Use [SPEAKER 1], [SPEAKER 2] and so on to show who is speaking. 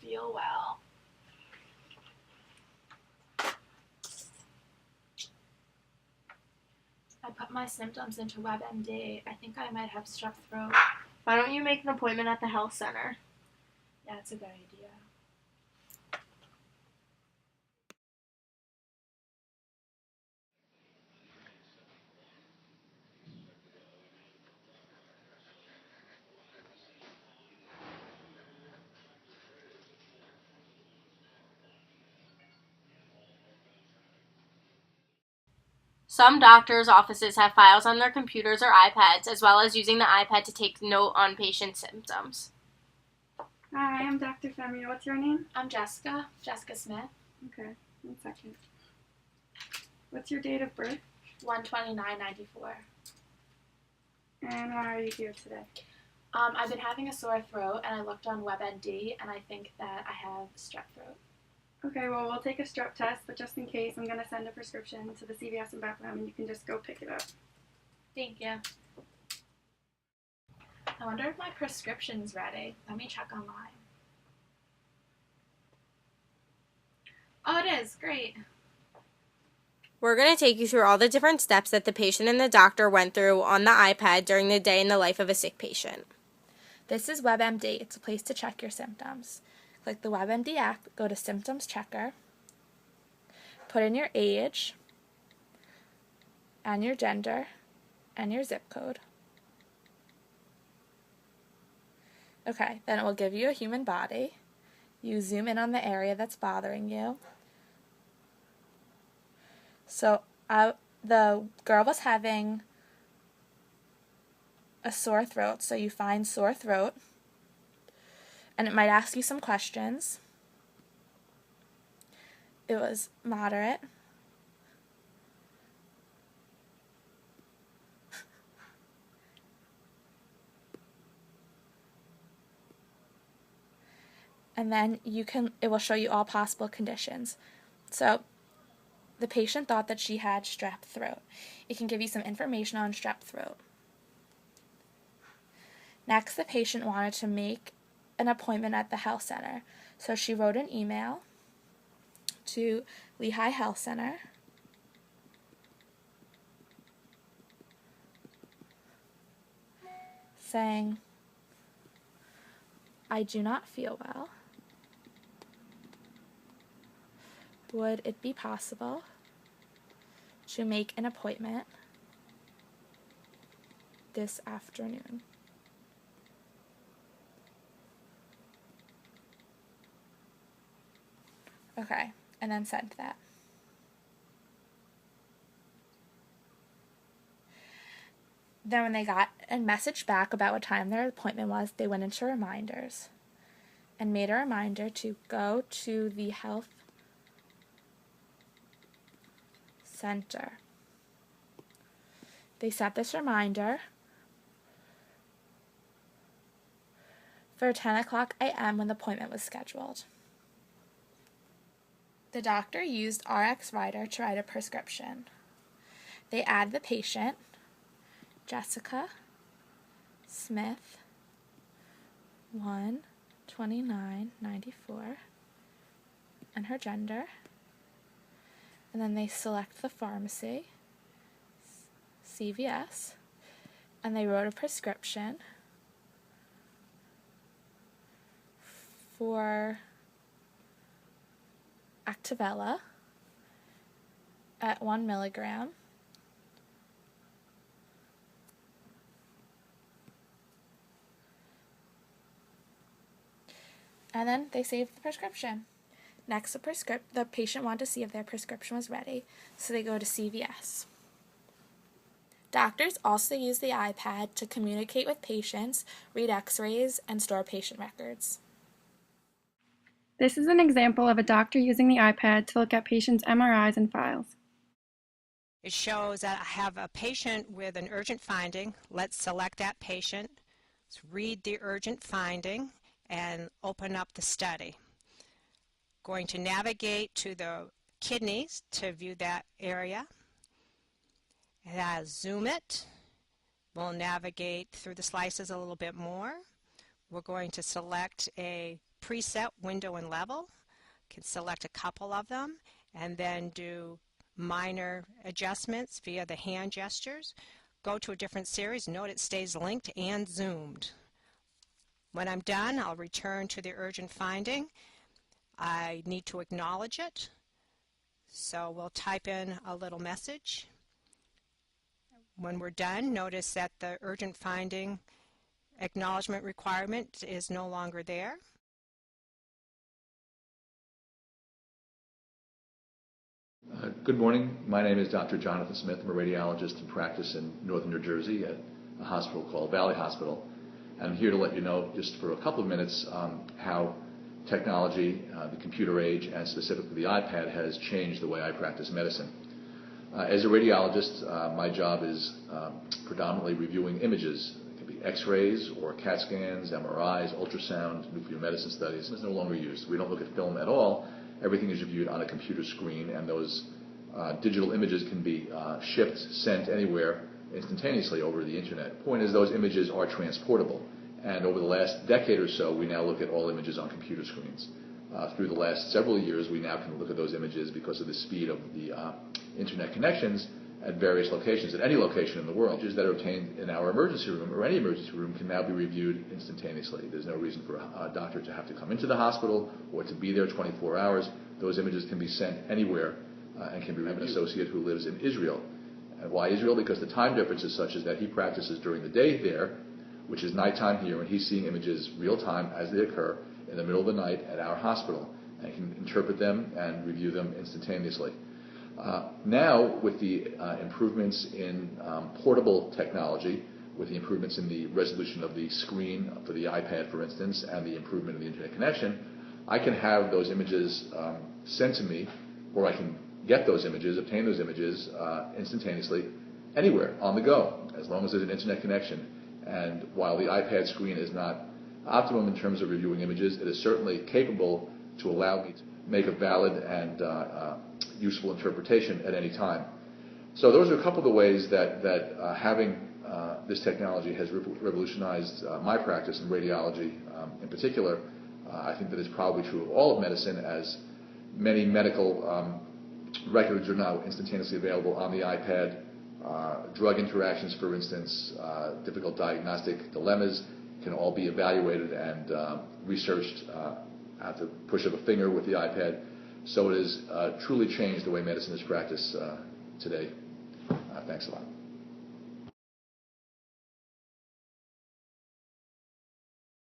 [SPEAKER 1] feel well. I put my symptoms into WebMD. I think I might have strep throat.
[SPEAKER 2] Why don't you make an appointment at the health center?
[SPEAKER 1] Yeah, it's a good idea.
[SPEAKER 2] Some doctors' offices have files on their computers or iPads, as well as using the iPad to take note on patient symptoms.
[SPEAKER 3] Hi, I'm Dr. Femia. What's your name?
[SPEAKER 1] I'm Jessica Smith.
[SPEAKER 3] Okay, 1 second. What's your date of birth?
[SPEAKER 1] 12994.
[SPEAKER 3] And why are you here today?
[SPEAKER 1] I've been having a sore throat, and I looked on WebMD, and I think that I have strep throat.
[SPEAKER 3] Okay, well, we'll take a strep test, but just in case, I'm going to send a prescription to the CVS in Bethlehem, and you can just go pick it up.
[SPEAKER 1] Thank you. I wonder if my prescription's ready. Let me check online. Oh, it is. Great.
[SPEAKER 2] We're going to take you through all the different steps that the patient and the doctor went through on the iPad during the day in the life of a sick patient. This is WebMD. It's a place to check your symptoms. Click the WebMD app, go to Symptoms Checker, put in your age, and your gender, and your zip code. Okay, then it will give you a human body. You zoom in on the area that's bothering you. So the girl was having a sore throat, so you find sore throat, and it might ask you some questions. It was moderate. And then it will show you all possible conditions. So the patient thought that she had strep throat. It can give you some information on strep throat. Next, the patient wanted to make an appointment at the health center. So she wrote an email to Lehigh Health Center saying, "I do not feel well. Would it be possible to make an appointment this afternoon?" Okay, and then send that. Then when they got a message back about what time their appointment was, they went into reminders and made a reminder to go to the health center. They set this reminder for 10 o'clock a.m. when the appointment was scheduled. The doctor used RX Writer to write a prescription. They add the patient, Jessica Smith, 12994, and her gender. And then they select the pharmacy, CVS, and they wrote a prescription for Activella at 1 milligram. And then they saved the prescription. Next, the patient wanted to see if their prescription was ready, so they go to CVS. Doctors also use the iPad to communicate with patients, read x-rays, and store patient records.
[SPEAKER 3] This is an example of a doctor using the iPad to look at patients' MRIs and files.
[SPEAKER 4] It shows that I have a patient with an urgent finding. Let's select that patient. Let's read the urgent finding and open up the study. Going to navigate to the kidneys to view that area. Zoom it. We'll navigate through the slices a little bit more. We're going to select a preset window and level. Can select a couple of them and then do minor adjustments via the hand gestures. Go to a different series. Note it stays linked and zoomed. When I'm done, I'll return to the urgent finding. I need to acknowledge it, so we'll type in a little message. When we're done, notice that the urgent finding acknowledgement requirement is no longer there.
[SPEAKER 5] Good morning. My name is Dr. Jonathan Smith. I'm a radiologist in practice in northern New Jersey at a hospital called Valley Hospital. I'm here to let you know just for a couple of minutes how technology, the computer age, and specifically the iPad has changed the way I practice medicine. As a radiologist, my job is predominantly reviewing images. It can be x-rays or CAT scans, MRIs, ultrasound, nuclear medicine studies. It's no longer used. We don't look at film at all. Everything is reviewed on a computer screen, and those digital images can be shipped, sent anywhere instantaneously over the internet. The point is those images are transportable, and over the last decade or so we now look at all images on computer screens. Through the last several years we now can look at those images because of the speed of the internet connections at various locations, at any location in the world. Images that are obtained in our emergency room or any emergency room can now be reviewed instantaneously. There's no reason for a doctor to have to come into the hospital or to be there 24 hours. Those images can be sent anywhere and can be reviewed. I have an associate who lives in Israel. And why Israel? Because the time difference is such as that he practices during the day there, which is nighttime here, and he's seeing images real time as they occur in the middle of the night at our hospital, and can interpret them and review them instantaneously. Now, with the improvements in portable technology, with the improvements in the resolution of the screen for the iPad, for instance, and the improvement in the internet connection, I can have those images sent to me, or I can get those images, obtain those images instantaneously anywhere on the go, as long as there's an internet connection. And while the iPad screen is not optimum in terms of reviewing images, it is certainly capable to allow me to make a valid and useful interpretation at any time. So those are a couple of the ways that having this technology has revolutionized my practice in radiology in particular. I think that is probably true of all of medicine, as many medical records are now instantaneously available on the iPad. Drug interactions, for instance, difficult diagnostic dilemmas can all be evaluated and researched at the push of a finger with the iPad. So it has truly changed the way medicine is practiced today. Thanks a lot.